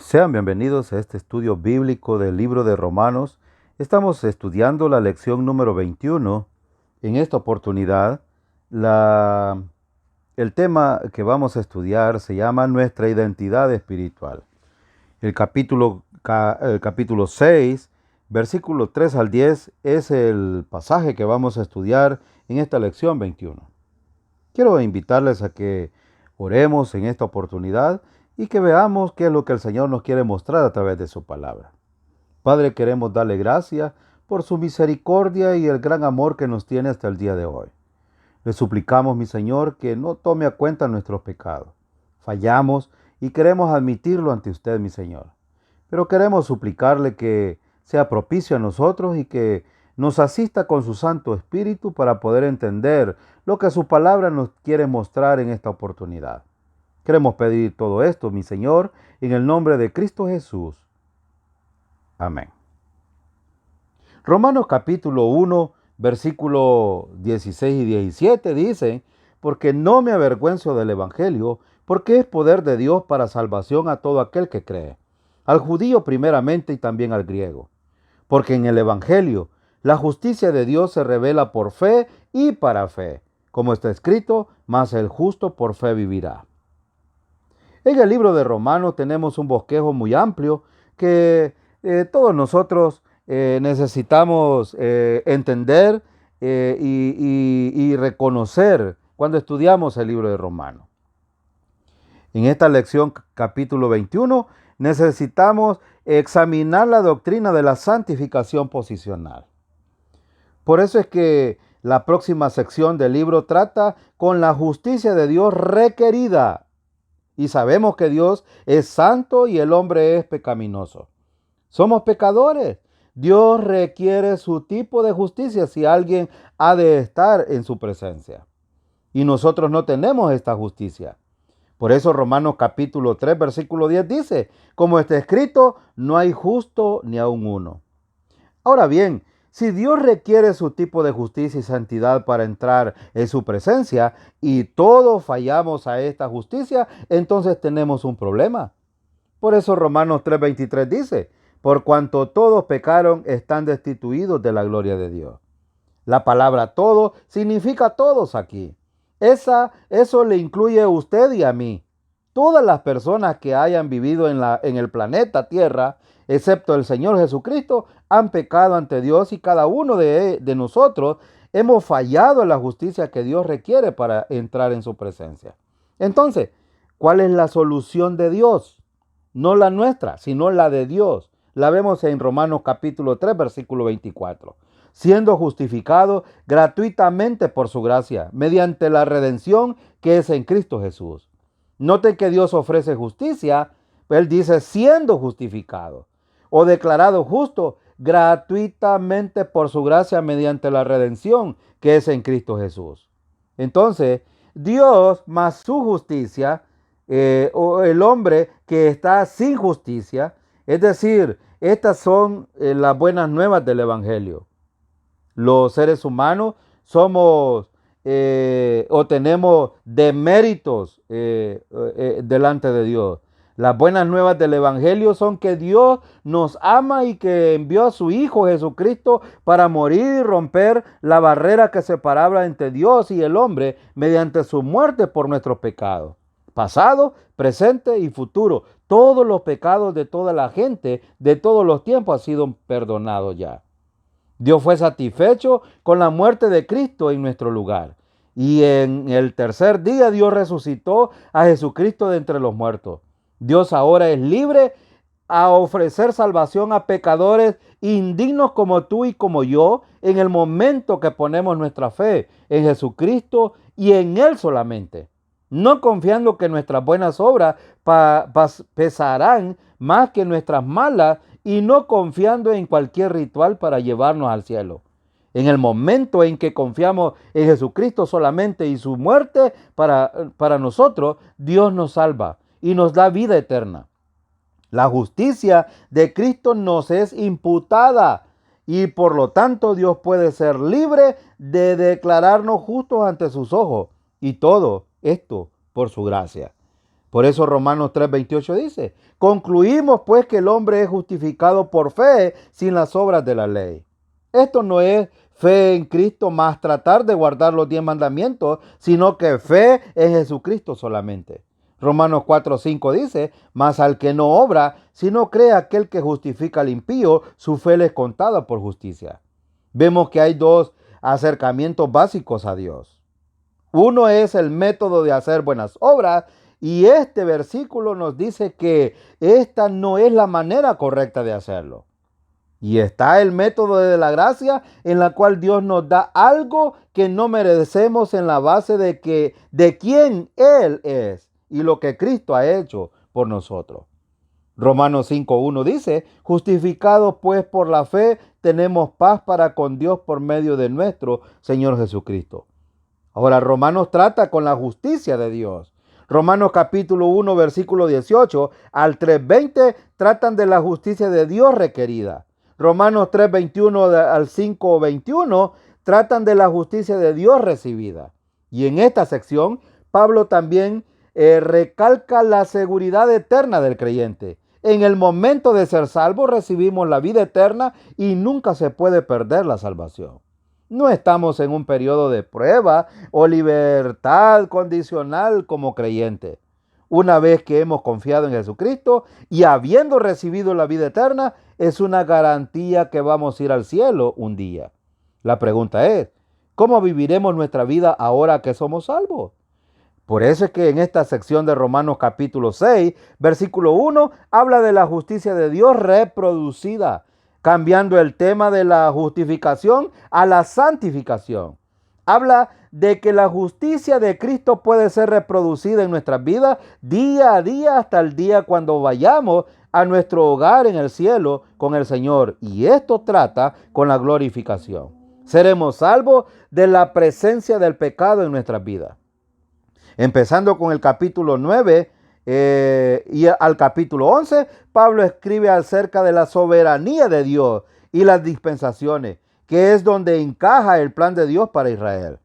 Sean bienvenidos a este estudio bíblico del libro de Romanos. Estamos estudiando la lección número 21. En esta oportunidad, el tema que vamos a estudiar se llama Nuestra identidad espiritual. El capítulo 6, versículos 3 al 10, es el pasaje que vamos a estudiar en esta lección 21. Quiero invitarles a que oremos en esta oportunidad y que veamos qué es lo que el Señor nos quiere mostrar a través de su palabra. Padre, queremos darle gracias por su misericordia y el gran amor que nos tiene hasta el día de hoy. Le suplicamos, mi Señor, que no tome a cuenta nuestros pecados. Fallamos y queremos admitirlo ante usted, mi Señor. Pero queremos suplicarle que sea propicio a nosotros y que nos asista con su Santo Espíritu para poder entender lo que su palabra nos quiere mostrar en esta oportunidad. Queremos pedir todo esto, mi Señor, en el nombre de Cristo Jesús. Amén. Romanos capítulo 1, versículo 16 y 17 dice: porque no me avergüenzo del Evangelio, porque es poder de Dios para salvación a todo aquel que cree, al judío primeramente y también al griego. Porque en el Evangelio la justicia de Dios se revela por fe y para fe, como está escrito: mas el justo por fe vivirá. En el libro de Romanos tenemos un bosquejo muy amplio que todos nosotros necesitamos entender y reconocer cuando estudiamos el libro de Romanos. En esta lección capítulo 21 necesitamos examinar la doctrina de la santificación posicional. Por eso es que la próxima sección del libro trata con la justicia de Dios requerida. Y sabemos que Dios es santo y el hombre es pecaminoso. Somos pecadores. Dios requiere su tipo de justicia si alguien ha de estar en su presencia. Y nosotros no tenemos esta justicia. Por eso Romanos capítulo 3, versículo 10 dice: como está escrito, no hay justo ni aun uno. Ahora bien, si Dios requiere su tipo de justicia y santidad para entrar en su presencia y todos fallamos a esta justicia, entonces tenemos un problema. Por eso Romanos 3:23 dice: por cuanto todos pecaron, están destituidos de la gloria de Dios. La palabra todo significa todos aquí. Eso le incluye a usted y a mí. Todas las personas que hayan vivido en el planeta Tierra, excepto el Señor Jesucristo, han pecado ante Dios y cada uno de nosotros hemos fallado en la justicia que Dios requiere para entrar en su presencia. Entonces, ¿cuál es la solución de Dios? No la nuestra, sino la de Dios. La vemos en Romanos capítulo 3, versículo 24. Siendo justificado gratuitamente por su gracia, mediante la redención que es en Cristo Jesús. Noten que Dios ofrece justicia, Él dice siendo justificado o declarado justo gratuitamente por su gracia mediante la redención que es en Cristo Jesús. Entonces, Dios más su justicia, o el hombre que está sin justicia, es decir, estas son las buenas nuevas del Evangelio. Los seres humanos somos o tenemos deméritos delante de Dios. Las buenas nuevas del Evangelio son que Dios nos ama y que envió a su Hijo Jesucristo para morir y romper la barrera que separaba entre Dios y el hombre mediante su muerte por nuestros pecados. Pasado, presente y futuro. Todos los pecados de toda la gente de todos los tiempos han sido perdonados ya. Dios fue satisfecho con la muerte de Cristo en nuestro lugar. Y en el tercer día Dios resucitó a Jesucristo de entre los muertos. Dios ahora es libre a ofrecer salvación a pecadores indignos como tú y como yo en el momento que ponemos nuestra fe en Jesucristo y en Él solamente. No confiando que nuestras buenas obras pesarán más que nuestras malas y no confiando en cualquier ritual para llevarnos al cielo. En el momento en que confiamos en Jesucristo solamente y su muerte para nosotros, Dios nos salva y nos da vida eterna. La justicia de Cristo nos es imputada y por lo tanto Dios puede ser libre de declararnos justos ante sus ojos. Y todo esto por su gracia. Por eso Romanos 3:28 dice, concluimos pues que el hombre es justificado por fe sin las obras de la ley. Esto no es fe en Cristo más tratar de guardar los 10 mandamientos, sino que fe en Jesucristo solamente. Romanos 4:5 dice, mas al que no obra, sino cree aquel que justifica al impío, su fe le es contada por justicia. Vemos que hay dos acercamientos básicos a Dios. Uno es el método de hacer buenas obras, y este versículo nos dice que esta no es la manera correcta de hacerlo. Y está el método de la gracia, en la cual Dios nos da algo que no merecemos en la base de quién Él es y lo que Cristo ha hecho por nosotros. Romanos 5:1 dice, justificados pues por la fe, tenemos paz para con Dios por medio de nuestro Señor Jesucristo. Ahora, Romanos trata con la justicia de Dios. Romanos capítulo 1, versículo 18 al 3:20 tratan de la justicia de Dios requerida. Romanos 3:21 al 5:21 tratan de la justicia de Dios recibida. Y en esta sección, Pablo también recalca la seguridad eterna del creyente. En el momento de ser salvos recibimos la vida eterna y nunca se puede perder la salvación. No estamos en un periodo de prueba o libertad condicional como creyente. Una vez que hemos confiado en Jesucristo y habiendo recibido la vida eterna, es una garantía que vamos a ir al cielo un día. La pregunta es, ¿cómo viviremos nuestra vida ahora que somos salvos? Por eso es que en esta sección de Romanos capítulo 6, versículo 1, habla de la justicia de Dios reproducida, cambiando el tema de la justificación a la santificación. Habla de que la justicia de Cristo puede ser reproducida en nuestras vidas día a día hasta el día cuando vayamos a nuestro hogar en el cielo con el Señor. Y esto trata con la glorificación. Seremos salvos de la presencia del pecado en nuestras vidas. Empezando con el capítulo 9 y al capítulo 11, Pablo escribe acerca de la soberanía de Dios y las dispensaciones, que es donde encaja el plan de Dios para Israel.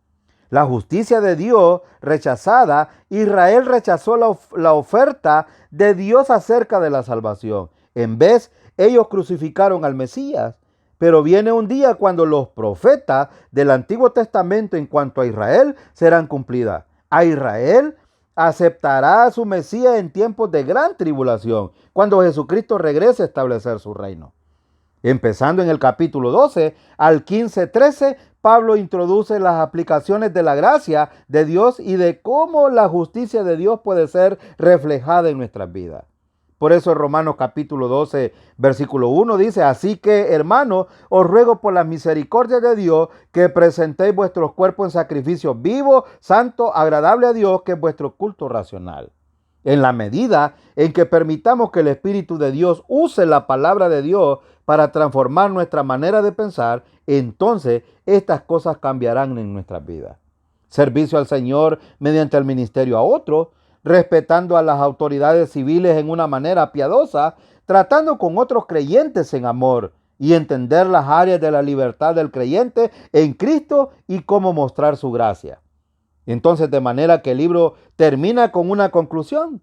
La justicia de Dios rechazada, Israel rechazó la oferta de Dios acerca de la salvación. En vez, ellos crucificaron al Mesías. Pero viene un día cuando los profetas del Antiguo Testamento en cuanto a Israel serán cumplidas. A Israel aceptará a su Mesías en tiempos de gran tribulación, cuando Jesucristo regrese a establecer su reino. Empezando en el capítulo 12 al 15-13, Pablo introduce las aplicaciones de la gracia de Dios y de cómo la justicia de Dios puede ser reflejada en nuestras vidas. Por eso Romanos capítulo 12, versículo 1 dice, así que, hermanos, os ruego por las misericordias de Dios que presentéis vuestros cuerpos en sacrificio vivo, santo, agradable a Dios, que es vuestro culto racional. En la medida en que permitamos que el Espíritu de Dios use la palabra de Dios para transformar nuestra manera de pensar, entonces estas cosas cambiarán en nuestras vidas. Servicio al Señor mediante el ministerio a otros, respetando a las autoridades civiles en una manera piadosa, tratando con otros creyentes en amor y entender las áreas de la libertad del creyente en Cristo y cómo mostrar su gracia. Entonces, de manera que el libro termina con una conclusión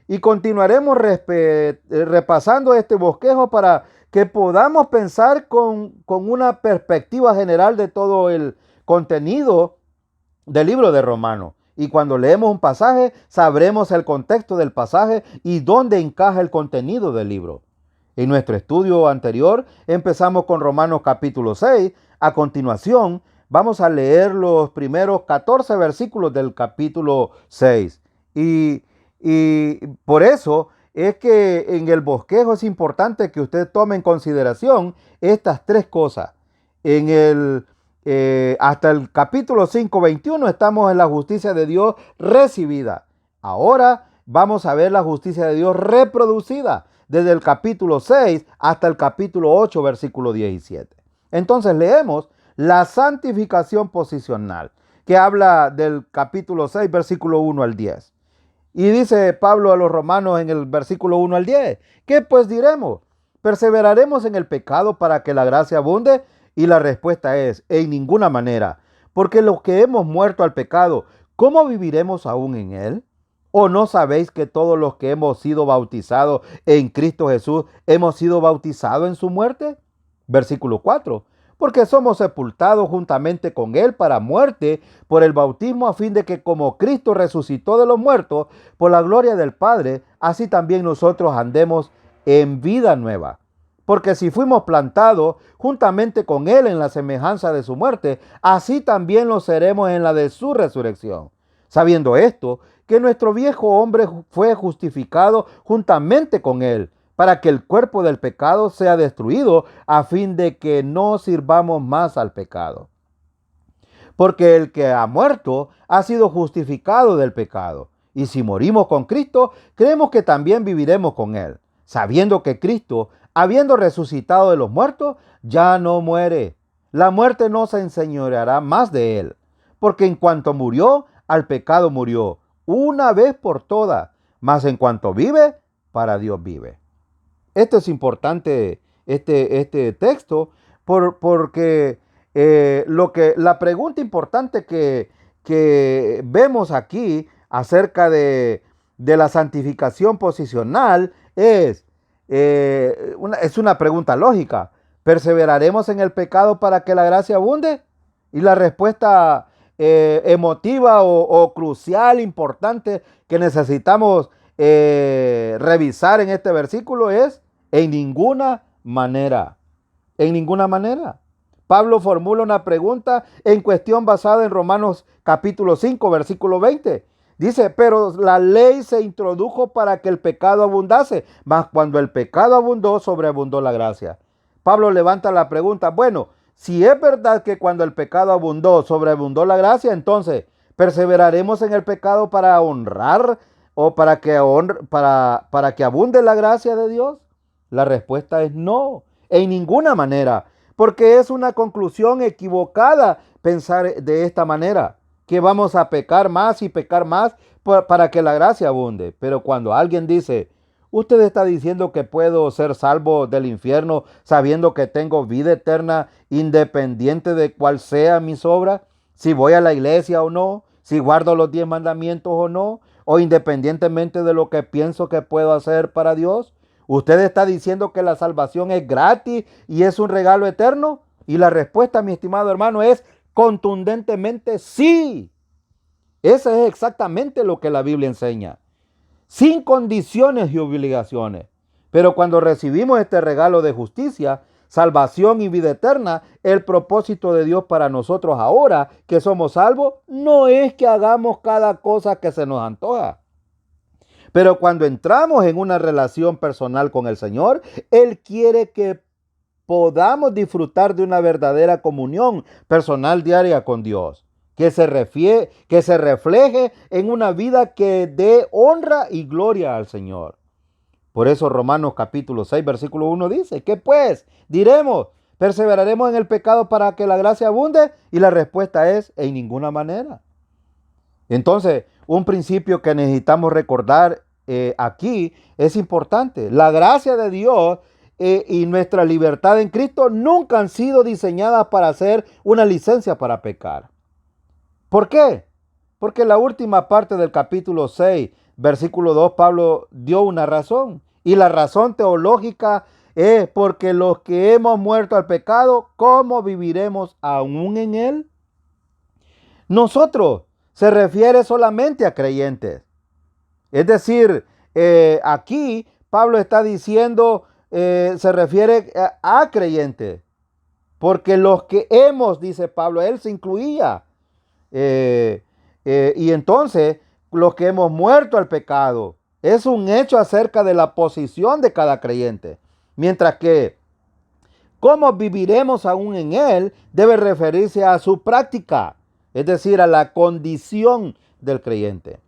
y continuaremos repasando este bosquejo para que podamos pensar con una perspectiva general de todo el contenido del libro de Romanos. Y cuando leemos un pasaje, sabremos el contexto del pasaje y dónde encaja el contenido del libro. En nuestro estudio anterior empezamos con Romanos capítulo 6. A continuación, vamos a leer los primeros 14 versículos del capítulo 6. Y por eso es que en el bosquejo es importante que usted tome en consideración estas tres cosas. Hasta el capítulo 5:21 estamos en la justicia de Dios recibida. Ahora vamos a ver la justicia de Dios reproducida desde el capítulo 6 hasta el capítulo 8, versículo 17. Entonces leemos la santificación posicional, que habla del capítulo 6, versículo 1 al 10. Y dice Pablo a los romanos en el versículo 1 al 10, ¿qué pues diremos? ¿Perseveraremos en el pecado para que la gracia abunde? Y la respuesta es, en ninguna manera, porque los que hemos muerto al pecado, ¿cómo viviremos aún en él? ¿O no sabéis que todos los que hemos sido bautizados en Cristo Jesús hemos sido bautizados en su muerte? Versículo 4. Porque somos sepultados juntamente con Él para muerte por el bautismo, a fin de que como Cristo resucitó de los muertos por la gloria del Padre, así también nosotros andemos en vida nueva. Porque si fuimos plantados juntamente con Él en la semejanza de su muerte, así también lo seremos en la de su resurrección. Sabiendo esto, que nuestro viejo hombre fue justificado juntamente con Él, para que el cuerpo del pecado sea destruido, a fin de que no sirvamos más al pecado. Porque el que ha muerto ha sido justificado del pecado. Y si morimos con Cristo, creemos que también viviremos con Él, sabiendo que Cristo, habiendo resucitado de los muertos, ya no muere. La muerte no se enseñoreará más de Él, porque en cuanto murió, al pecado murió, una vez por todas, mas en cuanto vive, para Dios vive. Esto es importante, este texto, porque la pregunta importante que vemos aquí acerca de la santificación posicional es una pregunta lógica. ¿Perseveraremos en el pecado para que la gracia abunde? Y la respuesta emotiva o crucial, importante, que necesitamos revisar en este versículo es: en ninguna manera. En ninguna manera. Pablo formula una pregunta en cuestión basada en Romanos capítulo 5, versículo 20. Dice: pero la ley se introdujo para que el pecado abundase, mas cuando el pecado abundó, sobreabundó la gracia. Pablo levanta la pregunta: bueno, si es verdad que cuando el pecado abundó, sobreabundó la gracia, entonces, ¿perseveraremos en el pecado para honrar o para que abunde la gracia de Dios? La respuesta es no, en ninguna manera, porque es una conclusión equivocada pensar de esta manera, que vamos a pecar más y pecar más para que la gracia abunde. Pero cuando alguien dice: usted está diciendo que puedo ser salvo del infierno sabiendo que tengo vida eterna independiente de cuál sea mis obras, si voy a la iglesia o no, si guardo los 10 mandamientos o no, o independientemente de lo que pienso que puedo hacer para Dios. ¿Usted está diciendo que la salvación es gratis y es un regalo eterno? Y la respuesta, mi estimado hermano, es contundentemente sí. Eso es exactamente lo que la Biblia enseña, sin condiciones y obligaciones. Pero cuando recibimos este regalo de justicia, salvación y vida eterna, el propósito de Dios para nosotros ahora que somos salvos no es que hagamos cada cosa que se nos antoja. Pero cuando entramos en una relación personal con el Señor, Él quiere que podamos disfrutar de una verdadera comunión personal diaria con Dios, que se refleje en una vida que dé honra y gloria al Señor. Por eso Romanos capítulo 6, versículo 1 dice: ¿qué pues diremos? ¿Perseveraremos en el pecado para que la gracia abunde? Y la respuesta es: en ninguna manera. Entonces, un principio que necesitamos recordar aquí es importante. La gracia de Dios y nuestra libertad en Cristo nunca han sido diseñadas para ser una licencia para pecar. ¿Por qué? Porque la última parte del capítulo 6, versículo 2, Pablo dio una razón. Y la razón teológica es porque los que hemos muerto al pecado, ¿cómo viviremos aún en él? Nosotros se refiere solamente a creyentes. Es decir, aquí Pablo está diciendo, se refiere a creyentes. Porque los que hemos, dice Pablo, él se incluía. Y entonces, los que hemos muerto al pecado, es un hecho acerca de la posición de cada creyente. Mientras que, ¿cómo viviremos aún en él? Debe referirse a su práctica, es decir, a la condición del creyente.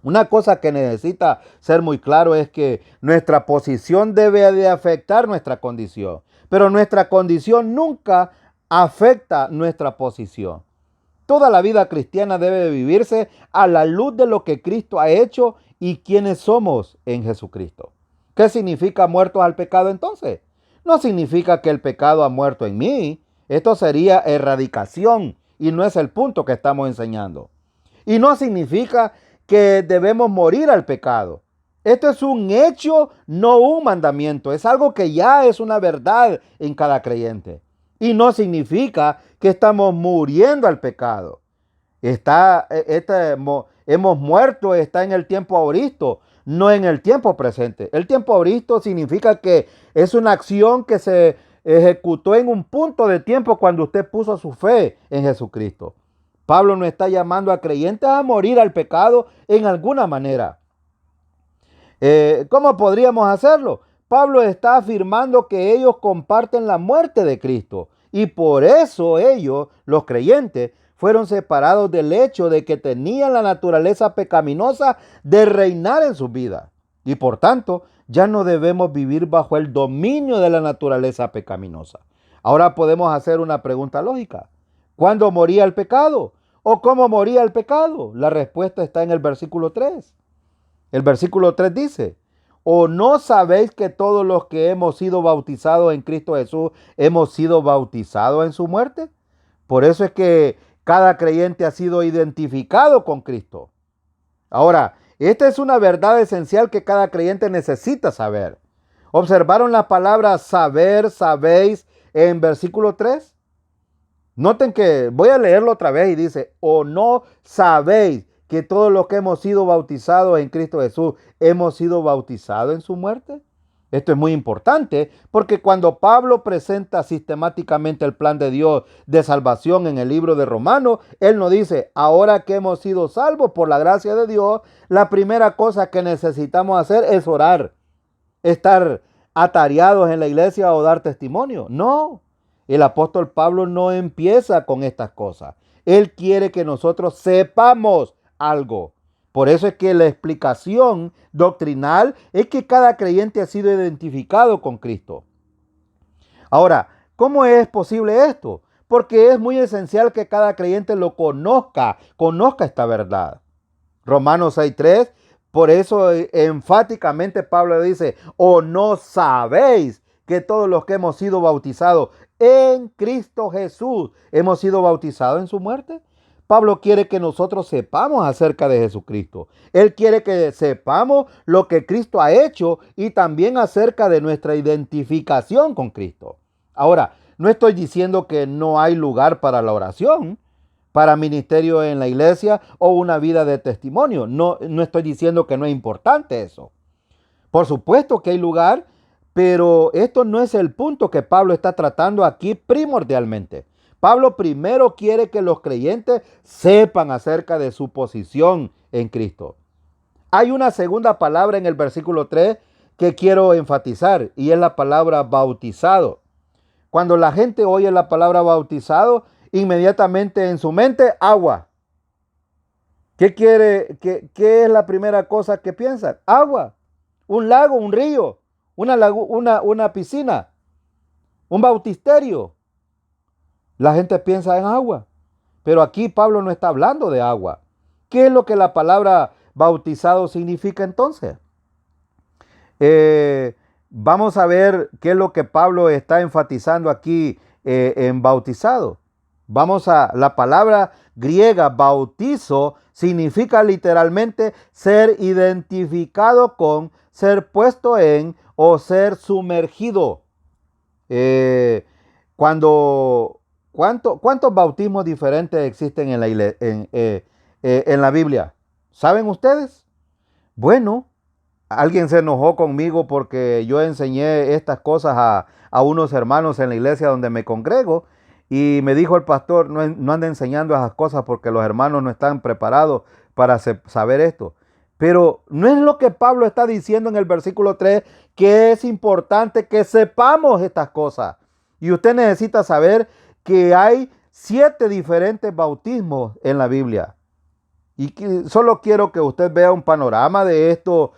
Una cosa que necesita ser muy claro es que nuestra posición debe de afectar nuestra condición, pero nuestra condición nunca afecta nuestra posición. Toda la vida cristiana debe de vivirse a la luz de lo que Cristo ha hecho y quiénes somos en Jesucristo. ¿Qué significa muertos al pecado entonces? No significa que el pecado ha muerto en mí. Esto sería erradicación y no es el punto que estamos enseñando. Y no significa que debemos morir al pecado. Esto es un hecho, no un mandamiento. Es algo que ya es una verdad en cada creyente. Y no significa que estamos muriendo al pecado. Hemos muerto, está en el tiempo auristo, no en el tiempo presente. El tiempo auristo significa que es una acción que se ejecutó en un punto de tiempo cuando usted puso su fe en Jesucristo. Pablo no está llamando a creyentes a morir al pecado en alguna manera. ¿Cómo podríamos hacerlo? Pablo está afirmando que ellos comparten la muerte de Cristo y por eso ellos, los creyentes, fueron separados del hecho de que tenían la naturaleza pecaminosa de reinar en su vida. Y por tanto, ya no debemos vivir bajo el dominio de la naturaleza pecaminosa. Ahora podemos hacer una pregunta lógica. ¿Cuándo moría el pecado? ¿O cómo moría el pecado? La respuesta está en el versículo 3. El versículo 3 dice: ¿o no sabéis que todos los que hemos sido bautizados en Cristo Jesús hemos sido bautizados en su muerte? Por eso es que cada creyente ha sido identificado con Cristo. Ahora, esta es una verdad esencial que cada creyente necesita saber. ¿Observaron la palabra saber, sabéis en versículo 3? Noten que voy a leerlo otra vez y dice: ¿o no sabéis que todos los que hemos sido bautizados en Cristo Jesús hemos sido bautizados en su muerte? Esto es muy importante porque cuando Pablo presenta sistemáticamente el plan de Dios de salvación en el libro de Romanos, él nos dice: ahora que hemos sido salvos por la gracia de Dios, la primera cosa que necesitamos hacer es orar, estar atareados en la iglesia o dar testimonio. No, el apóstol Pablo no empieza con estas cosas. Él quiere que nosotros sepamos algo. Por eso es que la explicación doctrinal es que cada creyente ha sido identificado con Cristo. Ahora, ¿cómo es posible esto? Porque es muy esencial que cada creyente lo conozca esta verdad. Romanos 6:3, por eso enfáticamente Pablo dice: ¿o no sabéis que todos los que hemos sido bautizados en Cristo Jesús hemos sido bautizados en su muerte? Pablo quiere que nosotros sepamos acerca de Jesucristo. Él quiere que sepamos lo que Cristo ha hecho y también acerca de nuestra identificación con Cristo. Ahora, no estoy diciendo que no hay lugar para la oración, para ministerio en la iglesia o una vida de testimonio. No estoy diciendo que no es importante eso. Por supuesto que hay lugar, pero esto no es el punto que Pablo está tratando aquí primordialmente. Pablo primero quiere que los creyentes sepan acerca de su posición en Cristo. Hay una segunda palabra en el versículo 3 que quiero enfatizar y es la palabra bautizado. Cuando la gente oye la palabra bautizado, inmediatamente en su mente, agua. ¿Qué es la primera cosa que piensan? Agua, un lago, un río, una piscina, un bautisterio. La gente piensa en agua, pero aquí Pablo no está hablando de agua. ¿Qué es lo que la palabra bautizado significa entonces? Vamos a ver qué es lo que Pablo está enfatizando aquí en bautizado. La palabra griega bautizo significa literalmente ser identificado con, ser puesto en o ser sumergido. ¿Cuántos bautismos diferentes existen en la Biblia? ¿Saben ustedes? Bueno, alguien se enojó conmigo porque yo enseñé estas cosas a unos hermanos en la iglesia donde me congrego y me dijo el pastor: no anda enseñando esas cosas porque los hermanos no están preparados para saber esto. Pero no es lo que Pablo está diciendo en el versículo 3, que es importante que sepamos estas cosas. Y usted necesita saber que hay 7 diferentes bautismos en la Biblia. Y solo quiero que usted vea un panorama de estos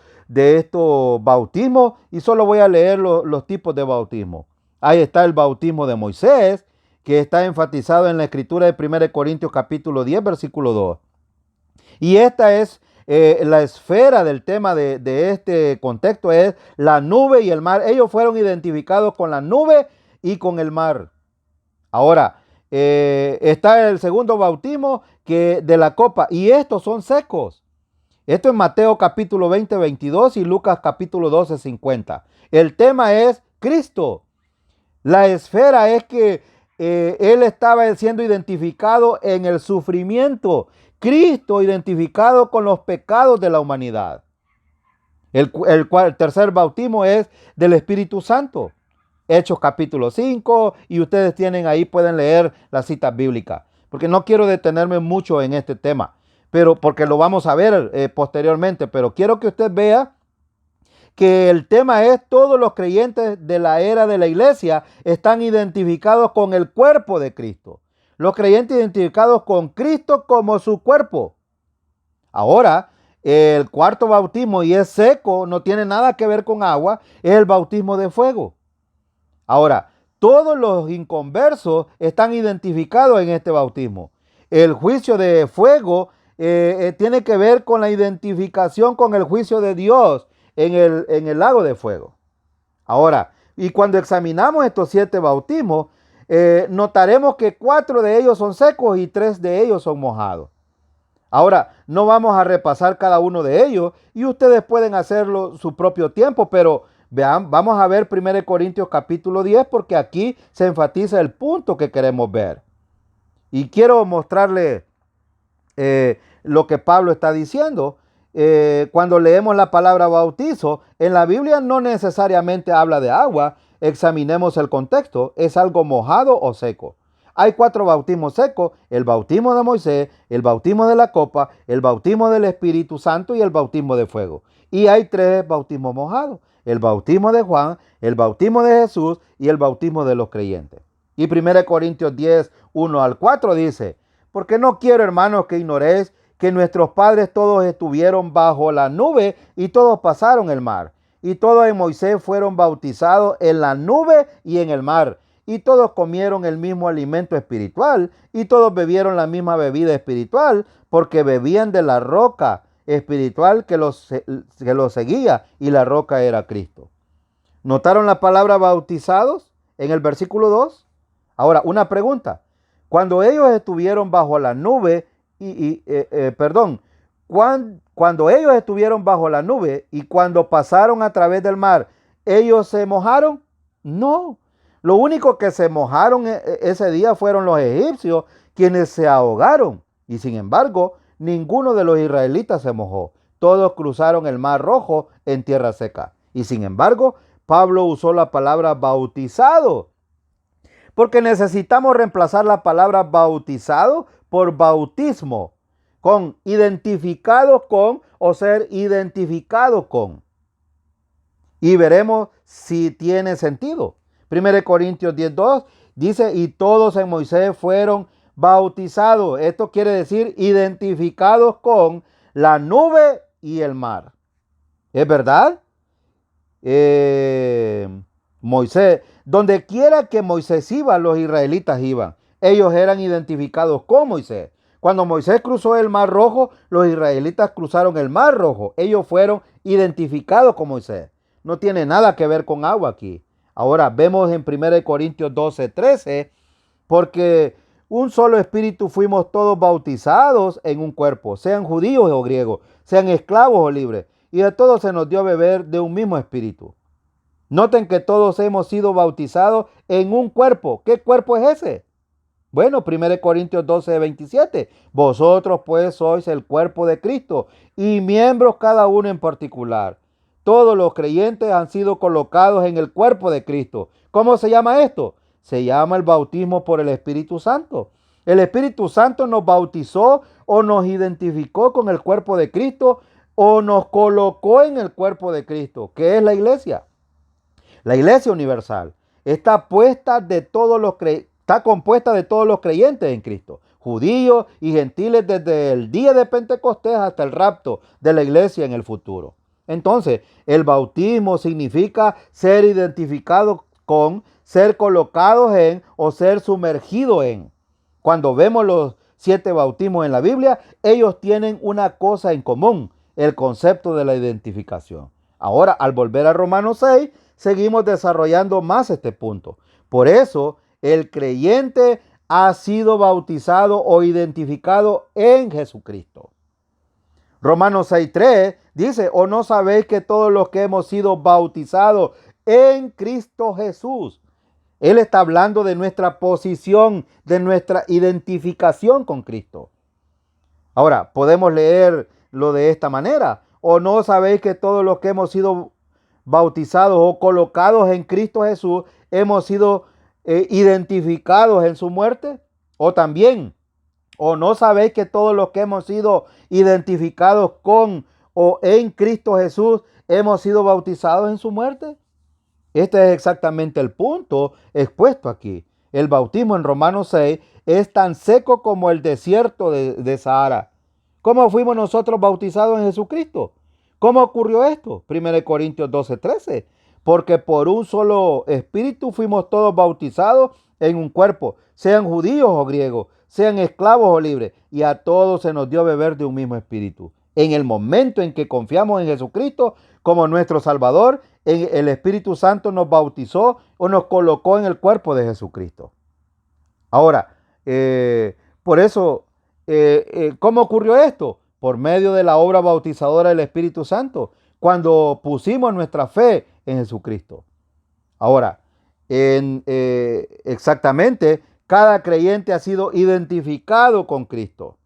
bautismos y solo voy a leer los tipos de bautismo. Ahí está el bautismo de Moisés, que está enfatizado en la escritura de 1 Corintios capítulo 10, versículo 2. Y esta es la esfera del tema de este contexto, es la nube y el mar. Ellos fueron identificados con la nube y con el mar. Ahora, está el segundo bautismo de la copa, y estos son secos. Esto es Mateo capítulo 20, 22 y Lucas capítulo 12, 50. El tema es Cristo. La esfera es que Él estaba siendo identificado en el sufrimiento. Cristo identificado con los pecados de la humanidad. El tercer bautismo es del Espíritu Santo. Hechos capítulo 5, y ustedes tienen ahí, pueden leer las citas bíblicas, porque no quiero detenerme mucho en este tema, pero porque lo vamos a ver posteriormente, pero quiero que usted vea que el tema es todos los creyentes de la era de la iglesia están identificados con el cuerpo de Cristo. Los creyentes identificados con Cristo como su cuerpo. Ahora, el cuarto bautismo, y es seco, no tiene nada que ver con agua, es el bautismo de fuego. Ahora, todos los inconversos están identificados en este bautismo. El juicio de fuego tiene que ver con la identificación con el juicio de Dios en el lago de fuego. Ahora, y cuando examinamos estos 7 bautismos, notaremos que 4 de ellos son secos y 3 de ellos son mojados. Ahora, no vamos a repasar cada uno de ellos y ustedes pueden hacerlo su propio tiempo, pero vean, vamos a ver 1 Corintios capítulo 10 porque aquí se enfatiza el punto que queremos ver. Y quiero mostrarle lo que Pablo está diciendo. Cuando leemos la palabra bautizo, en la Biblia no necesariamente habla de agua. Examinemos el contexto. ¿Es algo mojado o seco? Hay 4 bautismos secos: el bautismo de Moisés, el bautismo de la copa, el bautismo del Espíritu Santo y el bautismo de fuego. Y hay 3 bautismos mojados: el bautismo de Juan, el bautismo de Jesús y el bautismo de los creyentes. Y 1 Corintios 10, 1 al 4 dice: porque no quiero, hermanos, que ignoréis que nuestros padres todos estuvieron bajo la nube y todos pasaron el mar. Y todos en Moisés fueron bautizados en la nube y en el mar. Y todos comieron el mismo alimento espiritual y todos bebieron la misma bebida espiritual, porque bebían de la roca espiritual que los seguía, y la roca era Cristo. ¿Notaron la palabra bautizados en el versículo 2? Ahora, una pregunta. Cuando ellos estuvieron bajo la nube, cuando ellos estuvieron bajo la nube y cuando pasaron a través del mar, ¿ellos se mojaron? No. Lo único que se mojaron ese día fueron los egipcios, quienes se ahogaron. Y sin embargo, ninguno de los israelitas se mojó. Todos cruzaron el mar Rojo en tierra seca. Y sin embargo, Pablo usó la palabra bautizado, porque necesitamos reemplazar la palabra bautizado por bautismo, con identificado con o ser identificado con. Y veremos si tiene sentido. 1 Corintios 10:2 dice: y todos en Moisés fueron bautizados. Esto quiere decir identificados con la nube y el mar. ¿Es verdad? Moisés, donde quiera que Moisés iba, los israelitas iban. Ellos eran identificados con Moisés. Cuando Moisés cruzó el mar Rojo, los israelitas cruzaron el mar Rojo. Ellos fueron identificados con Moisés. No tiene nada que ver con agua aquí. Ahora vemos en 1 Corintios 12:13, porque un solo espíritu fuimos todos bautizados en un cuerpo, sean judíos o griegos, sean esclavos o libres, y a todos se nos dio a beber de un mismo espíritu. Noten que todos hemos sido bautizados en un cuerpo. ¿Qué cuerpo es ese? Bueno, 1 Corintios 12:27. Vosotros pues sois el cuerpo de Cristo y miembros cada uno en particular. Todos los creyentes han sido colocados en el cuerpo de Cristo. ¿Cómo se llama esto? Se llama el bautismo por el Espíritu Santo. El Espíritu Santo nos bautizó o nos identificó con el cuerpo de Cristo o nos colocó en el cuerpo de Cristo, que es la iglesia. La iglesia universal está compuesta de todos los creyentes en Cristo, judíos y gentiles, desde el día de Pentecostés hasta el rapto de la iglesia en el futuro. Entonces, el bautismo significa ser identificados con, ser colocados en o ser sumergidos en. Cuando vemos los 7 bautismos en la Biblia, ellos tienen una cosa en común: el concepto de la identificación. Ahora, al volver a Romanos 6, seguimos desarrollando más este punto. Por eso, el creyente ha sido bautizado o identificado en Jesucristo. Romanos 6:3 dice, ¿o no sabéis que todos los que hemos sido bautizados en Cristo Jesús? Él está hablando de nuestra posición, de nuestra identificación con Cristo. Ahora, podemos leerlo de esta manera. ¿O no sabéis que todos los que hemos sido bautizados o colocados en Cristo Jesús hemos sido identificados en su muerte? O también, ¿o no sabéis que todos los que hemos sido identificados con o en Cristo Jesús hemos sido bautizados en su muerte? Este es exactamente el punto expuesto aquí. El bautismo en Romanos 6 es tan seco como el desierto de Sahara. ¿Cómo fuimos nosotros bautizados en Jesucristo? ¿Cómo ocurrió esto? 1 Corintios 12:13. Porque por un solo espíritu fuimos todos bautizados en un cuerpo, sean judíos o griegos, sean esclavos o libres, y a todos se nos dio beber de un mismo espíritu. En el momento en que confiamos en Jesucristo como nuestro Salvador, el Espíritu Santo nos bautizó o nos colocó en el cuerpo de Jesucristo. Ahora, por eso, ¿cómo ocurrió esto? Por medio de la obra bautizadora del Espíritu Santo, cuando pusimos nuestra fe en Jesucristo. Ahora, exactamente, cada creyente ha sido identificado con Cristo.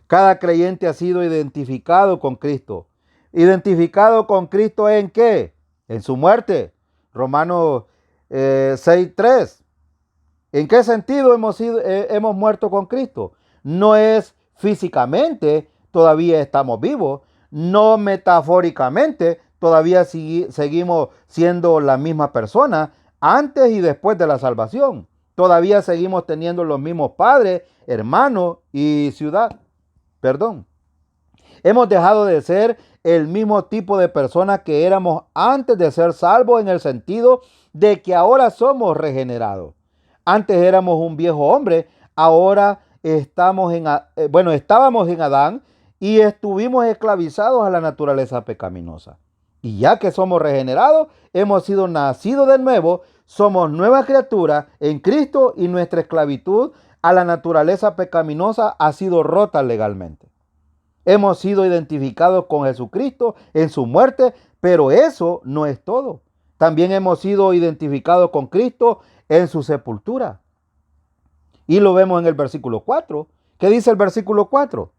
Cada creyente ha sido identificado con Cristo. ¿Identificado con Cristo en qué? En su muerte. Romanos 6:3. ¿En qué sentido hemos muerto con Cristo? No es físicamente, todavía estamos vivos. No metafóricamente, todavía seguimos siendo la misma persona antes y después de la salvación. Todavía seguimos teniendo los mismos padres, hermanos y ciudad. Hemos dejado de ser el mismo tipo de personas que éramos antes de ser salvos, en el sentido de que ahora somos regenerados. Antes éramos un viejo hombre, ahora estábamos en Adán y estuvimos esclavizados a la naturaleza pecaminosa. Y ya que somos regenerados, hemos sido nacidos de nuevo, somos nuevas criaturas en Cristo y nuestra esclavitud a la naturaleza pecaminosa ha sido rota legalmente. Hemos sido identificados con Jesucristo en su muerte, pero eso no es todo. También hemos sido identificados con Cristo en su sepultura. Y lo vemos en el versículo 4. ¿Qué dice el versículo 4?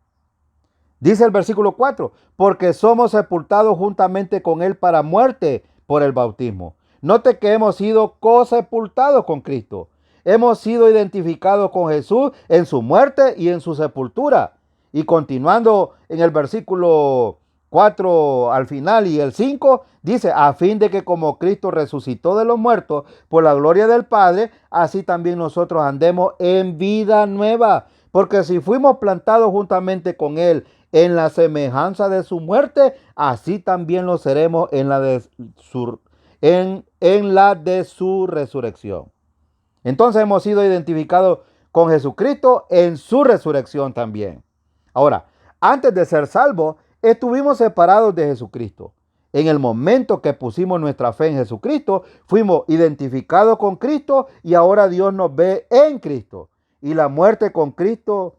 Dice el versículo 4, porque somos sepultados juntamente con Él para muerte por el bautismo. Note que hemos sido cosepultados con Cristo. Hemos sido identificados con Jesús en su muerte y en su sepultura. Y continuando en el versículo 4 al final y el 5, dice, a fin de que como Cristo resucitó de los muertos por la gloria del Padre, así también nosotros andemos en vida nueva. Porque si fuimos plantados juntamente con Él en la semejanza de su muerte, así también lo seremos en la de su resurrección. Entonces hemos sido identificados con Jesucristo en su resurrección también. Ahora, antes de ser salvos, estuvimos separados de Jesucristo. En el momento que pusimos nuestra fe en Jesucristo, fuimos identificados con Cristo y ahora Dios nos ve en Cristo. Y la muerte con Cristo,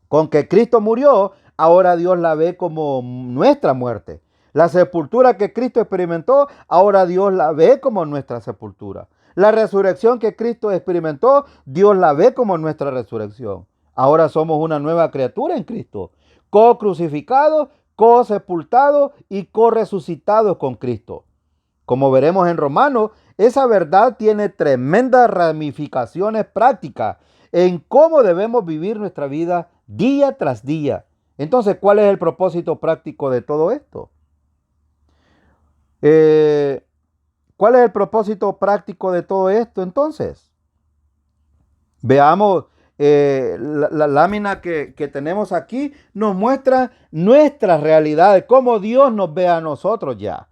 con que Cristo murió, ahora Dios la ve como nuestra muerte. La sepultura que Cristo experimentó, ahora Dios la ve como nuestra sepultura. La resurrección que Cristo experimentó, Dios la ve como nuestra resurrección. Ahora somos una nueva criatura en Cristo, co-crucificados, co-sepultados y co-resucitados con Cristo. Como veremos en Romanos, esa verdad tiene tremendas ramificaciones prácticas en cómo debemos vivir nuestra vida día tras día. Entonces, ¿cuál es el propósito práctico de todo esto? ¿Cuál es el propósito práctico de todo esto entonces? Veamos. La lámina que tenemos aquí nos muestra nuestra realidad, cómo Dios nos ve a nosotros ya,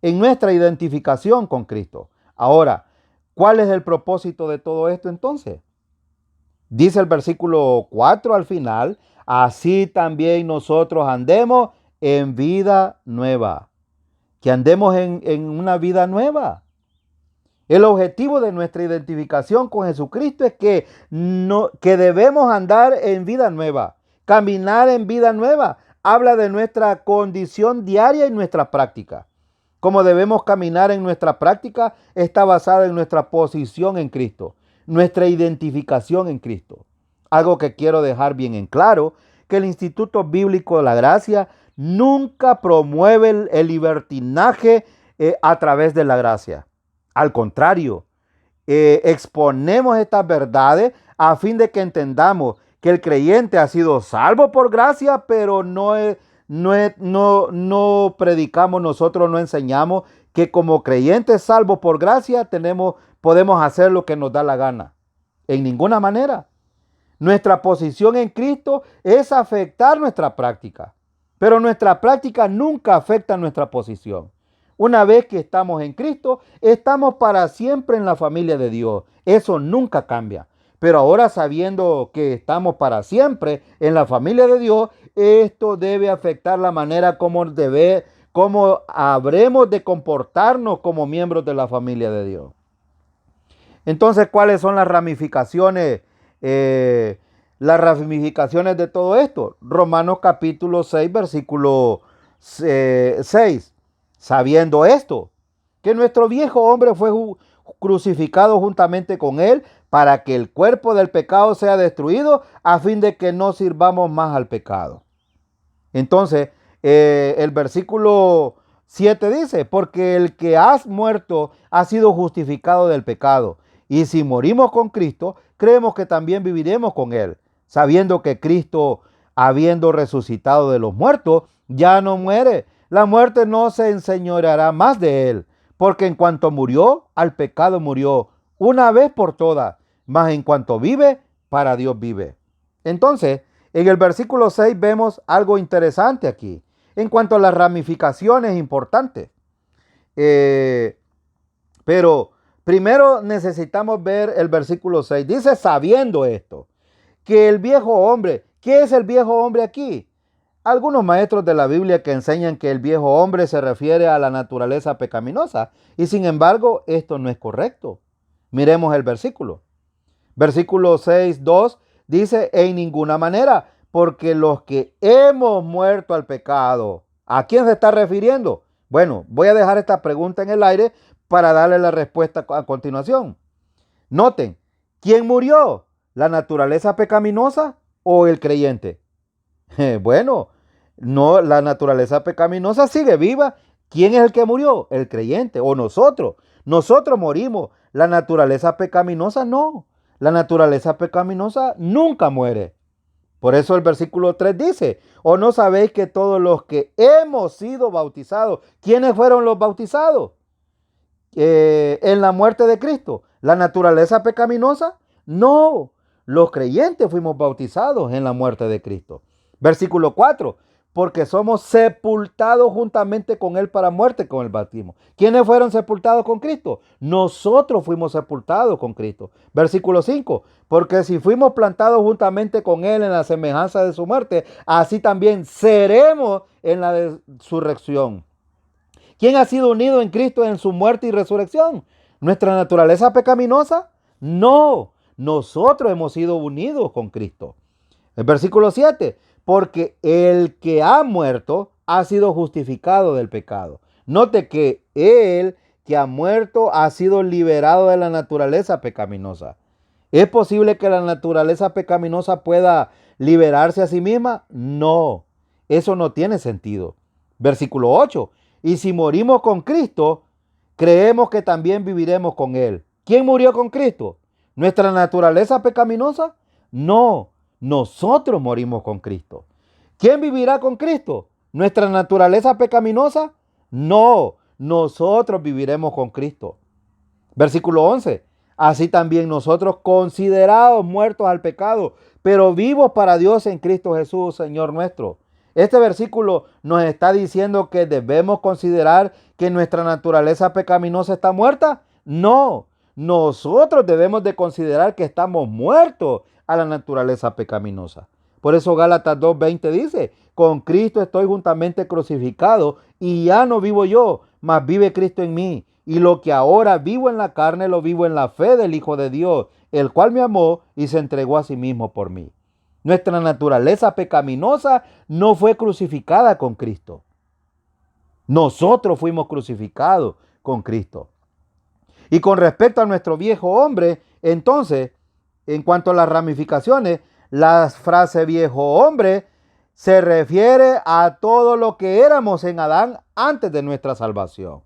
en nuestra identificación con Cristo. Ahora, ¿cuál es el propósito de todo esto entonces? Dice el versículo 4 al final, así también nosotros andemos en vida nueva. Que andemos en una vida nueva. El objetivo de nuestra identificación con Jesucristo es que debemos andar en vida nueva, caminar en vida nueva, habla de nuestra condición diaria y nuestra práctica. Cómo debemos caminar en nuestra práctica está basada en nuestra posición en Cristo, nuestra identificación en Cristo. Algo que quiero dejar bien en claro, que el Instituto Bíblico de la Gracia nunca promueve el libertinaje a través de la gracia. Al contrario, exponemos estas verdades a fin de que entendamos que el creyente ha sido salvo por gracia, pero no predicamos nosotros, no enseñamos que como creyentes salvos por gracia podemos hacer lo que nos da la gana. En ninguna manera. Nuestra posición en Cristo es afectar nuestra práctica, pero nuestra práctica nunca afecta nuestra posición. Una vez que estamos en Cristo, estamos para siempre en la familia de Dios. Eso nunca cambia. Pero ahora, sabiendo que estamos para siempre en la familia de Dios, esto debe afectar la manera como habremos de comportarnos como miembros de la familia de Dios. Entonces, ¿cuáles son las ramificaciones? Las ramificaciones de todo esto. Romanos capítulo 6, versículo 6. Sabiendo esto, que nuestro viejo hombre fue crucificado juntamente con él para que el cuerpo del pecado sea destruido, a fin de que no sirvamos más al pecado. Entonces, el versículo 7 dice, porque el que has muerto ha sido justificado del pecado. Y si morimos con Cristo, creemos que también viviremos con él, sabiendo que Cristo, habiendo resucitado de los muertos, ya no muere. La muerte no se enseñoreará más de él, porque en cuanto murió, al pecado murió una vez por todas, mas en cuanto vive, para Dios vive. Entonces, en el versículo 6 vemos algo interesante aquí, en cuanto a las ramificaciones importantes. Pero primero necesitamos ver el versículo 6. Dice, sabiendo esto, que el viejo hombre, ¿qué es el viejo hombre aquí? Algunos maestros de la Biblia que enseñan que el viejo hombre se refiere a la naturaleza pecaminosa, y sin embargo esto no es correcto. Miremos el versículo. Versículo 6:2 dice, en ninguna manera, porque los que hemos muerto al pecado, ¿a quién se está refiriendo? Bueno, voy a dejar esta pregunta en el aire para darle la respuesta a continuación. Noten, ¿quién murió? ¿La naturaleza pecaminosa o el creyente? Bueno, no, la naturaleza pecaminosa sigue viva. ¿Quién es el que murió? El creyente o nosotros. Nosotros morimos. La naturaleza pecaminosa no. La naturaleza pecaminosa nunca muere. Por eso el versículo 3 dice, ¿o no sabéis que todos los que hemos sido bautizados, ¿quiénes fueron los bautizados? En la muerte de Cristo. ¿La naturaleza pecaminosa? No. Los creyentes fuimos bautizados en la muerte de Cristo. Versículo 4, porque somos sepultados juntamente con él para muerte con el bautismo. ¿Quiénes fueron sepultados con Cristo? Nosotros fuimos sepultados con Cristo. Versículo 5, porque si fuimos plantados juntamente con él en la semejanza de su muerte, así también seremos en la resurrección. ¿Quién ha sido unido en Cristo en su muerte y resurrección? ¿Nuestra naturaleza pecaminosa? No, nosotros hemos sido unidos con Cristo. El versículo 7, porque el que ha muerto ha sido justificado del pecado. Note que el que ha muerto ha sido liberado de la naturaleza pecaminosa. ¿Es posible que la naturaleza pecaminosa pueda liberarse a sí misma? No, eso no tiene sentido. Versículo 8, y si morimos con Cristo, creemos que también viviremos con él. ¿Quién murió con Cristo? ¿Nuestra naturaleza pecaminosa? No. Nosotros morimos con Cristo. ¿Quién vivirá con Cristo? ¿Nuestra naturaleza pecaminosa? No, nosotros viviremos con Cristo. Versículo 11. Así también nosotros, considerados muertos al pecado, pero vivos para Dios en Cristo Jesús, Señor nuestro. Este versículo nos está diciendo que debemos considerar que nuestra naturaleza pecaminosa está muerta. No, nosotros debemos de considerar que estamos muertos a la naturaleza pecaminosa. Por eso Gálatas 2:20 dice, con Cristo estoy juntamente crucificado y ya no vivo yo, mas vive Cristo en mí. Y lo que ahora vivo en la carne lo vivo en la fe del Hijo de Dios, el cual me amó y se entregó a sí mismo por mí. Nuestra naturaleza pecaminosa no fue crucificada con Cristo. Nosotros fuimos crucificados con Cristo. Y con respecto a nuestro viejo hombre, entonces, en cuanto a las ramificaciones, la frase viejo hombre se refiere a todo lo que éramos en Adán antes de nuestra salvación.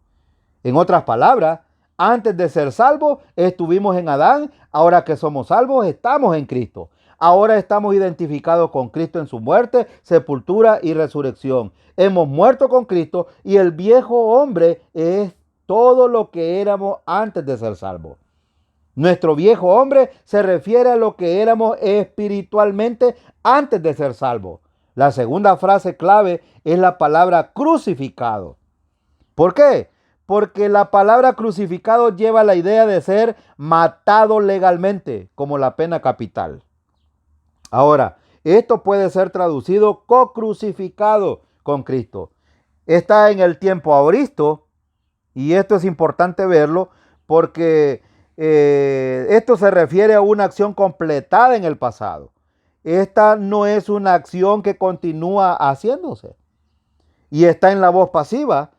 En otras palabras, antes de ser salvos, estuvimos en Adán. Ahora que somos salvos, estamos en Cristo. Ahora estamos identificados con Cristo en su muerte, sepultura y resurrección. Hemos muerto con Cristo y el viejo hombre es todo lo que éramos antes de ser salvos. Nuestro viejo hombre se refiere a lo que éramos espiritualmente antes de ser salvos. La segunda frase clave es la palabra crucificado. ¿Por qué? Porque la palabra crucificado lleva la idea de ser matado legalmente, como la pena capital. Ahora, esto puede ser traducido co-crucificado con Cristo. Está en el tiempo aoristo, y esto es importante verlo porque esto se refiere a una acción completada en el pasado. Esta no es una acción que continúa haciéndose. Y está en la voz pasiva.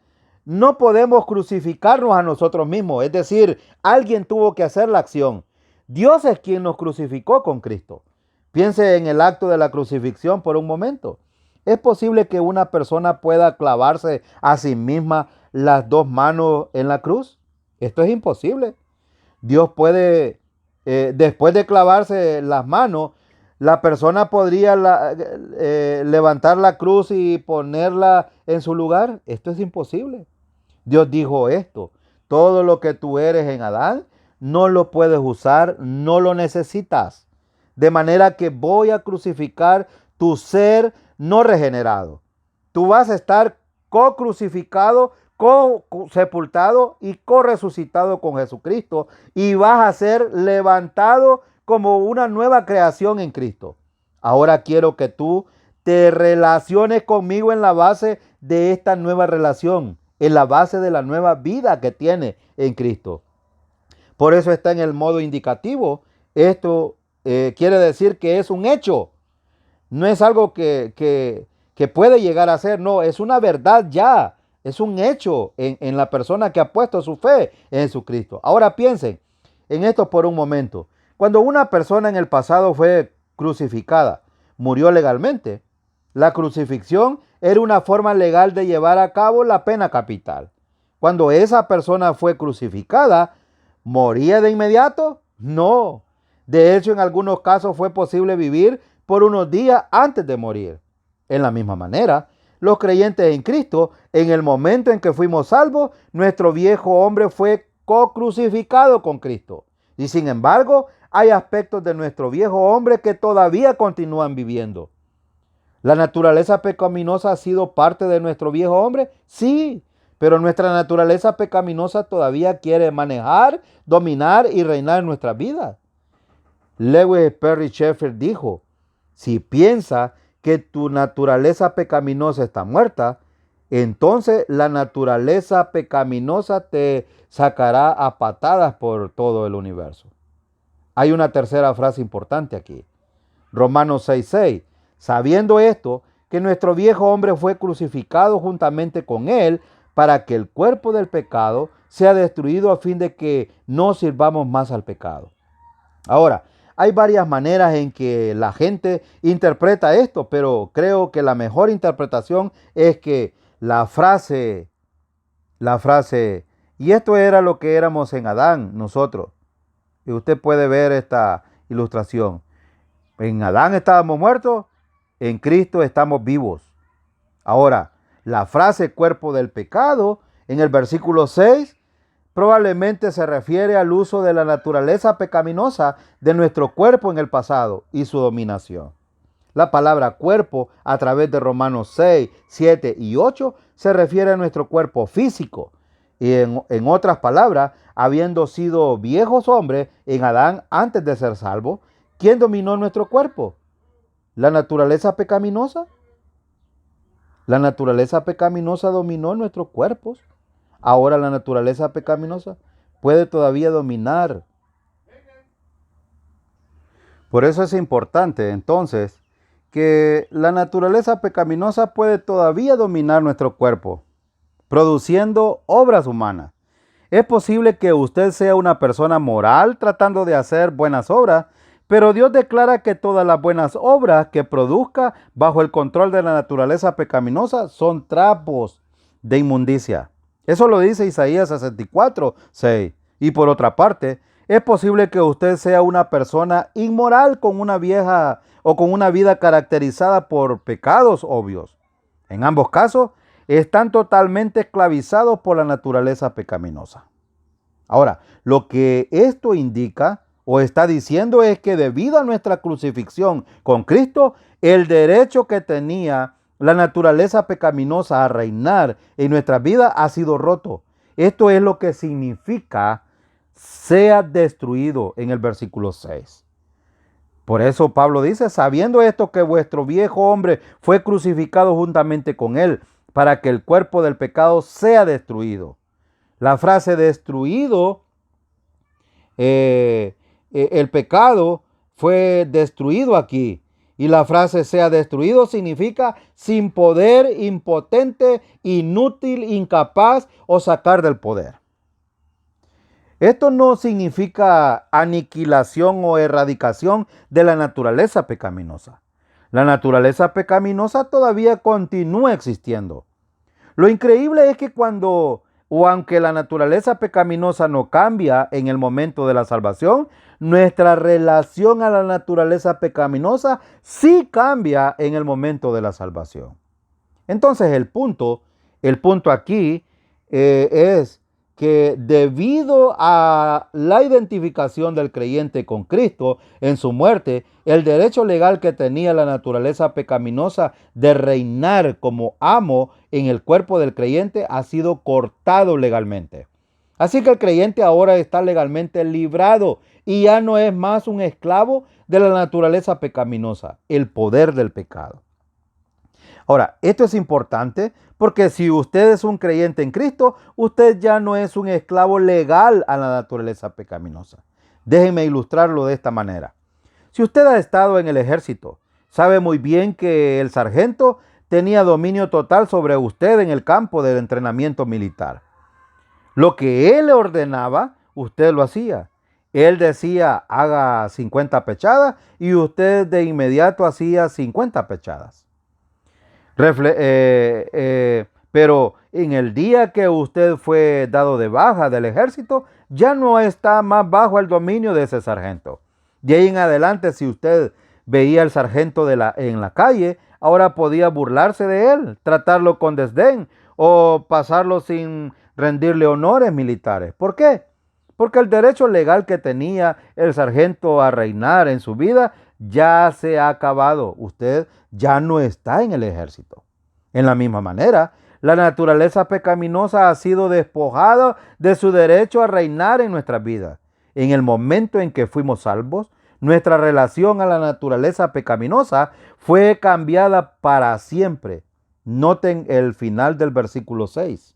No podemos crucificarnos a nosotros mismos. Es decir, alguien tuvo que hacer la acción. Dios es quien nos crucificó con Cristo. Piense en el acto de la crucifixión por un momento. ¿Es posible que una persona pueda clavarse a sí misma las dos manos en la cruz? Esto es imposible. Dios puede, después de clavarse las manos, la persona podría levantar la cruz y ponerla en su lugar. Esto es imposible. Dios dijo esto: todo lo que tú eres en Adán, no lo puedes usar, no lo necesitas. De manera que voy a crucificar tu ser no regenerado. Tú vas a estar co-crucificado, co-sepultado y co-resucitado con Jesucristo, y vas a ser levantado como una nueva creación en Cristo. Ahora quiero que tú te relaciones conmigo en la base de esta nueva relación, en la base de la nueva vida que tiene en Cristo. Por eso está en el modo indicativo. Esto quiere decir que es un hecho. No es algo que puede llegar a ser. No, es una verdad ya. Es un hecho en la persona que ha puesto su fe en Jesucristo. Ahora piensen en esto por un momento. Cuando una persona en el pasado fue crucificada, murió legalmente. La crucifixión era una forma legal de llevar a cabo la pena capital. Cuando esa persona fue crucificada, ¿moría de inmediato? No. De hecho, en algunos casos fue posible vivir por unos días antes de morir. En la misma manera, los creyentes en Cristo, en el momento en que fuimos salvos, nuestro viejo hombre fue co-crucificado con Cristo. Y sin embargo, hay aspectos de nuestro viejo hombre que todavía continúan viviendo. ¿La naturaleza pecaminosa ha sido parte de nuestro viejo hombre? Sí, pero nuestra naturaleza pecaminosa todavía quiere manejar, dominar y reinar en nuestras vidas. Lewis Perry Sheffield dijo: si piensas que tu naturaleza pecaminosa está muerta, entonces la naturaleza pecaminosa te sacará a patadas por todo el universo. Hay una tercera frase importante aquí. Romanos 6:6. Sabiendo esto, que nuestro viejo hombre fue crucificado juntamente con él, para que el cuerpo del pecado sea destruido, a fin de que no sirvamos más al pecado. Ahora, hay varias maneras en que la gente interpreta esto, pero creo que la mejor interpretación es que la frase, y esto era lo que éramos en Adán, nosotros. Y usted puede ver esta ilustración. En Adán estábamos muertos, en Cristo estamos vivos. Ahora, la frase cuerpo del pecado en el versículo 6 probablemente se refiere al uso de la naturaleza pecaminosa de nuestro cuerpo en el pasado y su dominación. La palabra cuerpo a través de Romanos 6, 7 y 8 se refiere a nuestro cuerpo físico. Y en otras palabras, habiendo sido viejos hombres en Adán antes de ser salvos, ¿quién dominó nuestro cuerpo? ¿La naturaleza pecaminosa? La naturaleza pecaminosa dominó nuestros cuerpos. Ahora la naturaleza pecaminosa puede todavía dominar. Por eso es importante entonces que la naturaleza pecaminosa puede todavía dominar nuestro cuerpo, produciendo obras humanas. Es posible que usted sea una persona moral tratando de hacer buenas obras, pero Dios declara que todas las buenas obras que produzca bajo el control de la naturaleza pecaminosa son trapos de inmundicia. Eso lo dice Isaías 64:6. Y por otra parte, es posible que usted sea una persona inmoral con una vida caracterizada por pecados obvios. En ambos casos, están totalmente esclavizados por la naturaleza pecaminosa. Ahora, lo que esto indica o está diciendo es que debido a nuestra crucifixión con Cristo, el derecho que tenía la naturaleza pecaminosa a reinar en nuestra vida ha sido roto. Esto es lo que significa sea destruido en el versículo 6. Por eso Pablo dice, sabiendo esto que vuestro viejo hombre fue crucificado juntamente con él, para que el cuerpo del pecado sea destruido. La frase destruido, el pecado fue destruido aquí. Y la frase sea destruido significa sin poder, impotente, inútil, incapaz o sacar del poder. Esto no significa aniquilación o erradicación de la naturaleza pecaminosa. La naturaleza pecaminosa todavía continúa existiendo. Lo increíble es que aunque la naturaleza pecaminosa no cambia en el momento de la salvación, nuestra relación a la naturaleza pecaminosa sí cambia en el momento de la salvación. Entonces el punto aquí es que debido a la identificación del creyente con Cristo en su muerte, el derecho legal que tenía la naturaleza pecaminosa de reinar como amo en el cuerpo del creyente ha sido cortado legalmente. Así que el creyente ahora está legalmente librado y ya no es más un esclavo de la naturaleza pecaminosa, el poder del pecado. Ahora, esto es importante porque si usted es un creyente en Cristo, usted ya no es un esclavo legal a la naturaleza pecaminosa. Déjenme ilustrarlo de esta manera. Si usted ha estado en el ejército, sabe muy bien que el sargento tenía dominio total sobre usted en el campo del entrenamiento militar. Lo que él le ordenaba, usted lo hacía. Él decía, haga 50 pechadas y usted de inmediato hacía 50 pechadas. Pero en el día que usted fue dado de baja del ejército, ya no está más bajo el dominio de ese sargento. De ahí en adelante, si usted veía al sargento en la calle, ahora podía burlarse de él, tratarlo con desdén o pasarlo sin rendirle honores militares. ¿Por qué? Porque el derecho legal que tenía el sargento a reinar en su vida ya se ha acabado. Usted ya no está en el ejército. En la misma manera, la naturaleza pecaminosa ha sido despojada de su derecho a reinar en nuestras vidas. En el momento en que fuimos salvos, nuestra relación a la naturaleza pecaminosa fue cambiada para siempre. Noten el final del versículo 6.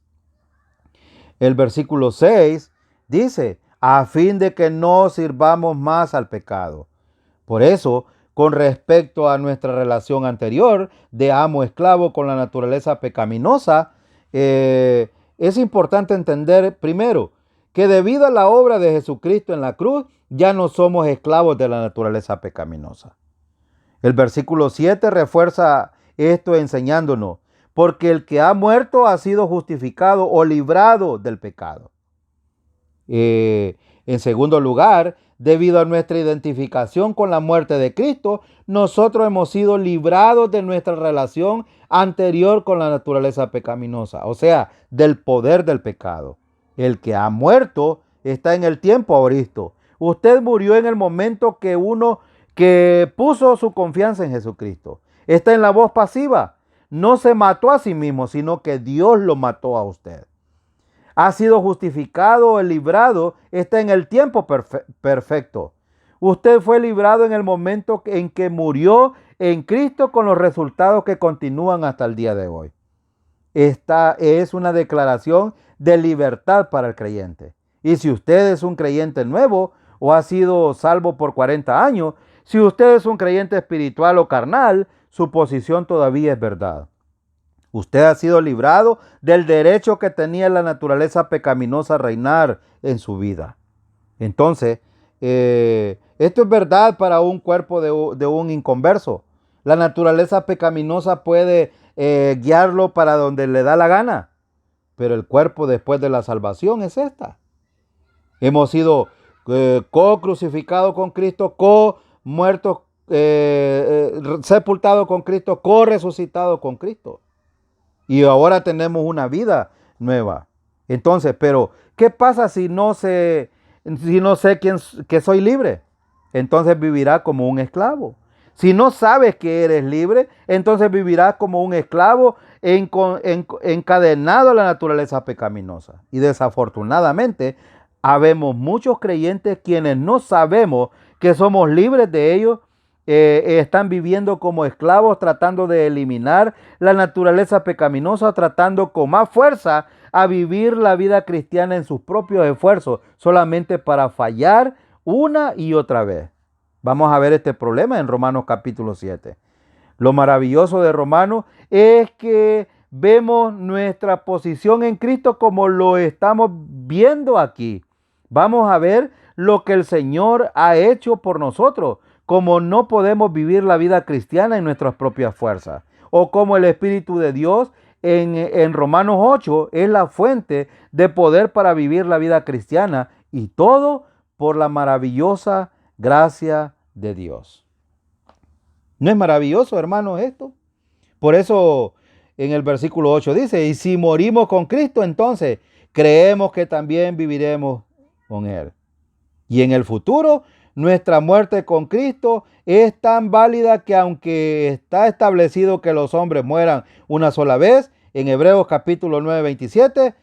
El versículo 6 dice, a fin de que no sirvamos más al pecado. Por eso, con respecto a nuestra relación anterior de amo-esclavo con la naturaleza pecaminosa, es importante entender primero que debido a la obra de Jesucristo en la cruz, ya no somos esclavos de la naturaleza pecaminosa. El versículo 7 refuerza esto enseñándonos, porque el que ha muerto ha sido justificado o librado del pecado. En segundo lugar, debido a nuestra identificación con la muerte de Cristo, nosotros hemos sido librados de nuestra relación anterior con la naturaleza pecaminosa, o sea, del poder del pecado. El que ha muerto está en el tiempo ahoristo. Usted murió en el momento que puso su confianza en Jesucristo. Está en la voz pasiva. No se mató a sí mismo, sino que Dios lo mató a usted. Ha sido justificado o librado, está en el tiempo perfecto. Usted fue librado en el momento en que murió en Cristo con los resultados que continúan hasta el día de hoy. Esta es una declaración de libertad para el creyente. Y si usted es un creyente nuevo o ha sido salvo por 40 años, si usted es un creyente espiritual o carnal, su posición todavía es verdad. Usted ha sido librado del derecho que tenía la naturaleza pecaminosa a reinar en su vida. Entonces, esto es verdad para un cuerpo de un inconverso. La naturaleza pecaminosa puede guiarlo para donde le da la gana, pero el cuerpo después de la salvación es esta. Hemos sido co-crucificados con Cristo, co-muertos, sepultados con Cristo, co-resucitados con Cristo. Y ahora tenemos una vida nueva. Entonces, pero ¿qué pasa si no sé que soy libre? Entonces vivirá como un esclavo. Si no sabes que eres libre, entonces vivirás como un esclavo encadenado a la naturaleza pecaminosa. Y desafortunadamente, habemos muchos creyentes quienes no sabemos que somos libres de ellos. Están viviendo como esclavos, tratando de eliminar la naturaleza pecaminosa, tratando con más fuerza a vivir la vida cristiana en sus propios esfuerzos, solamente para fallar una y otra vez. Vamos a ver este problema en Romanos capítulo 7. Lo maravilloso de Romanos es que vemos nuestra posición en Cristo como lo estamos viendo aquí. Vamos a ver lo que el Señor ha hecho por nosotros, como no podemos vivir la vida cristiana en nuestras propias fuerzas, o como el Espíritu de Dios en Romanos 8 es la fuente de poder para vivir la vida cristiana, y todo por la maravillosa gracia de Dios. ¿No es maravilloso, hermanos, esto? Por eso en el versículo 8 dice, y si morimos con Cristo, entonces creemos que también viviremos con Él. Y en el futuro, nuestra muerte con Cristo es tan válida que aunque está establecido que los hombres mueran una sola vez, en Hebreos capítulo 9, 27,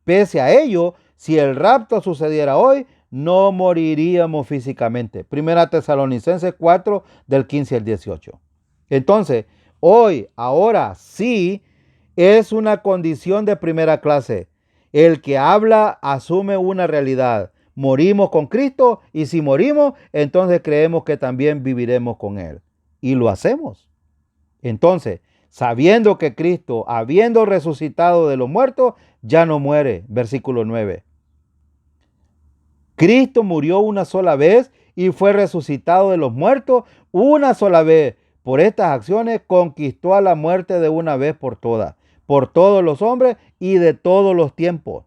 pese a ello, si el rapto sucediera hoy, no moriríamos físicamente. Primera Tesalonicenses 4, del 15 al 18. Entonces, ahora sí, es una condición de primera clase. El que habla asume una realidad. Morimos con Cristo, y si morimos, entonces creemos que también viviremos con Él. Y lo hacemos. Entonces, sabiendo que Cristo, habiendo resucitado de los muertos, ya no muere. Versículo 9. Cristo murió una sola vez y fue resucitado de los muertos una sola vez. Por estas acciones conquistó a la muerte de una vez por todas, por todos los hombres y de todos los tiempos.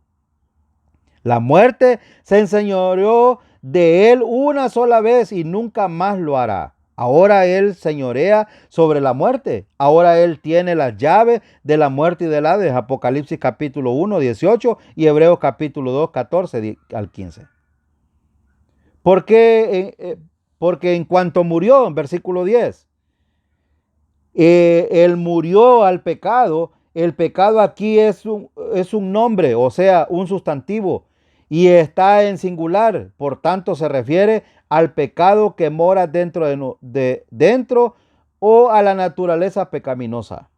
La muerte se enseñoreó de él una sola vez y nunca más lo hará. Ahora él señorea sobre la muerte. Ahora él tiene las llaves de la muerte y del Hades. Apocalipsis capítulo 1, 18 y Hebreos capítulo 2, 14 al 15. Porque en cuanto murió, en versículo 10, él murió al pecado. El pecado aquí es un nombre, o sea, un sustantivo, y está en singular. Por tanto, se refiere al pecado que mora dentro o a la naturaleza pecaminosa.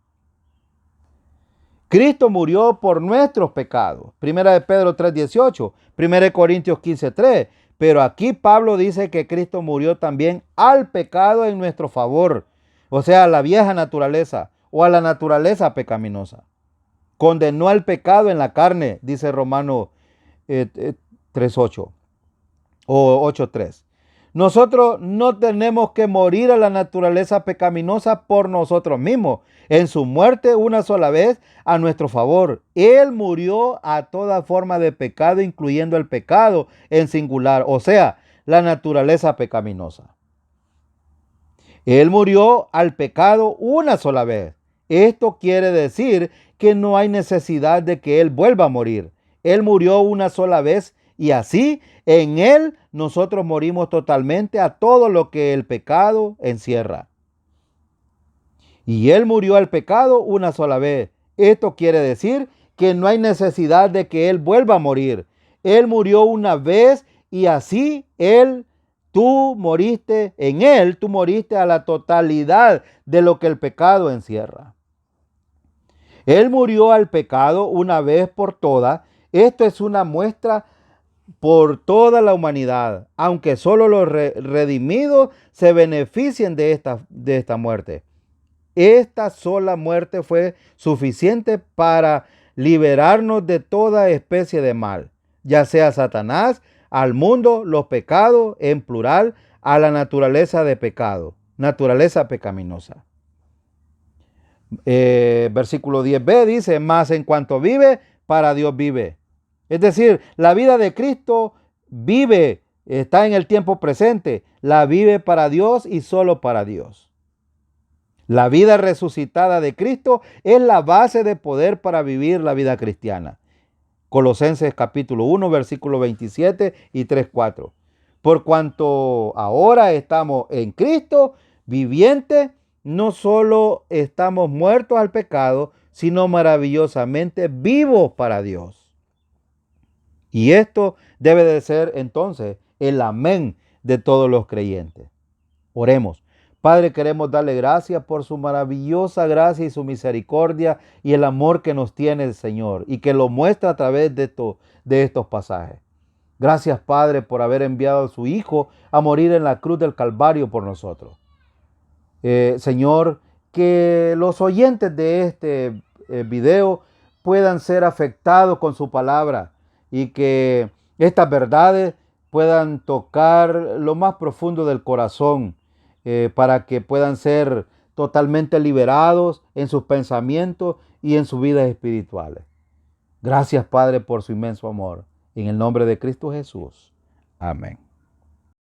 Cristo murió por nuestros pecados. Primera de Pedro 3:18, Primera de Corintios 15:3. Pero aquí Pablo dice que Cristo murió también al pecado en nuestro favor, o sea, a la vieja naturaleza o a la naturaleza pecaminosa. Condenó al pecado en la carne, dice Romanos 3:8 o 8:3. Nosotros no tenemos que morir a la naturaleza pecaminosa por nosotros mismos. En su muerte una sola vez a nuestro favor, Él murió a toda forma de pecado, incluyendo el pecado en singular, o sea, la naturaleza pecaminosa. Él murió al pecado una sola vez. Esto quiere decir que no hay necesidad de que Él vuelva a morir. Él murió una sola vez y así en Él nosotros morimos totalmente a todo lo que el pecado encierra. Y Él murió al pecado una sola vez. Esto quiere decir que no hay necesidad de que Él vuelva a morir. Él murió una vez y así tú moriste a la totalidad de lo que el pecado encierra. Él murió al pecado una vez por todas. Esto es una muestra por toda la humanidad, aunque solo los redimidos se beneficien de esta muerte. Esta sola muerte fue suficiente para liberarnos de toda especie de mal, ya sea Satanás, al mundo, los pecados, en plural, a la naturaleza de pecado, naturaleza pecaminosa. Versículo 10b dice, mas en cuanto vive, para Dios vive. Es decir, la vida de Cristo vive, está en el tiempo presente, la vive para Dios y solo para Dios. La vida resucitada de Cristo es la base de poder para vivir la vida cristiana. Colosenses capítulo 1, versículo 27 y 3:4. Por cuanto ahora estamos en Cristo, viviente, no solo estamos muertos al pecado, sino maravillosamente vivos para Dios. Y esto debe de ser entonces el amén de todos los creyentes. Oremos. Padre, queremos darle gracias por su maravillosa gracia y su misericordia y el amor que nos tiene el Señor y que lo muestra a través de estos pasajes. Gracias, Padre, por haber enviado a su Hijo a morir en la cruz del Calvario por nosotros. Señor, que los oyentes de este video puedan ser afectados con su palabra y que estas verdades puedan tocar lo más profundo del corazón para que puedan ser totalmente liberados en sus pensamientos y en sus vidas espirituales. Gracias, Padre, por su inmenso amor. En el nombre de Cristo Jesús. Amén.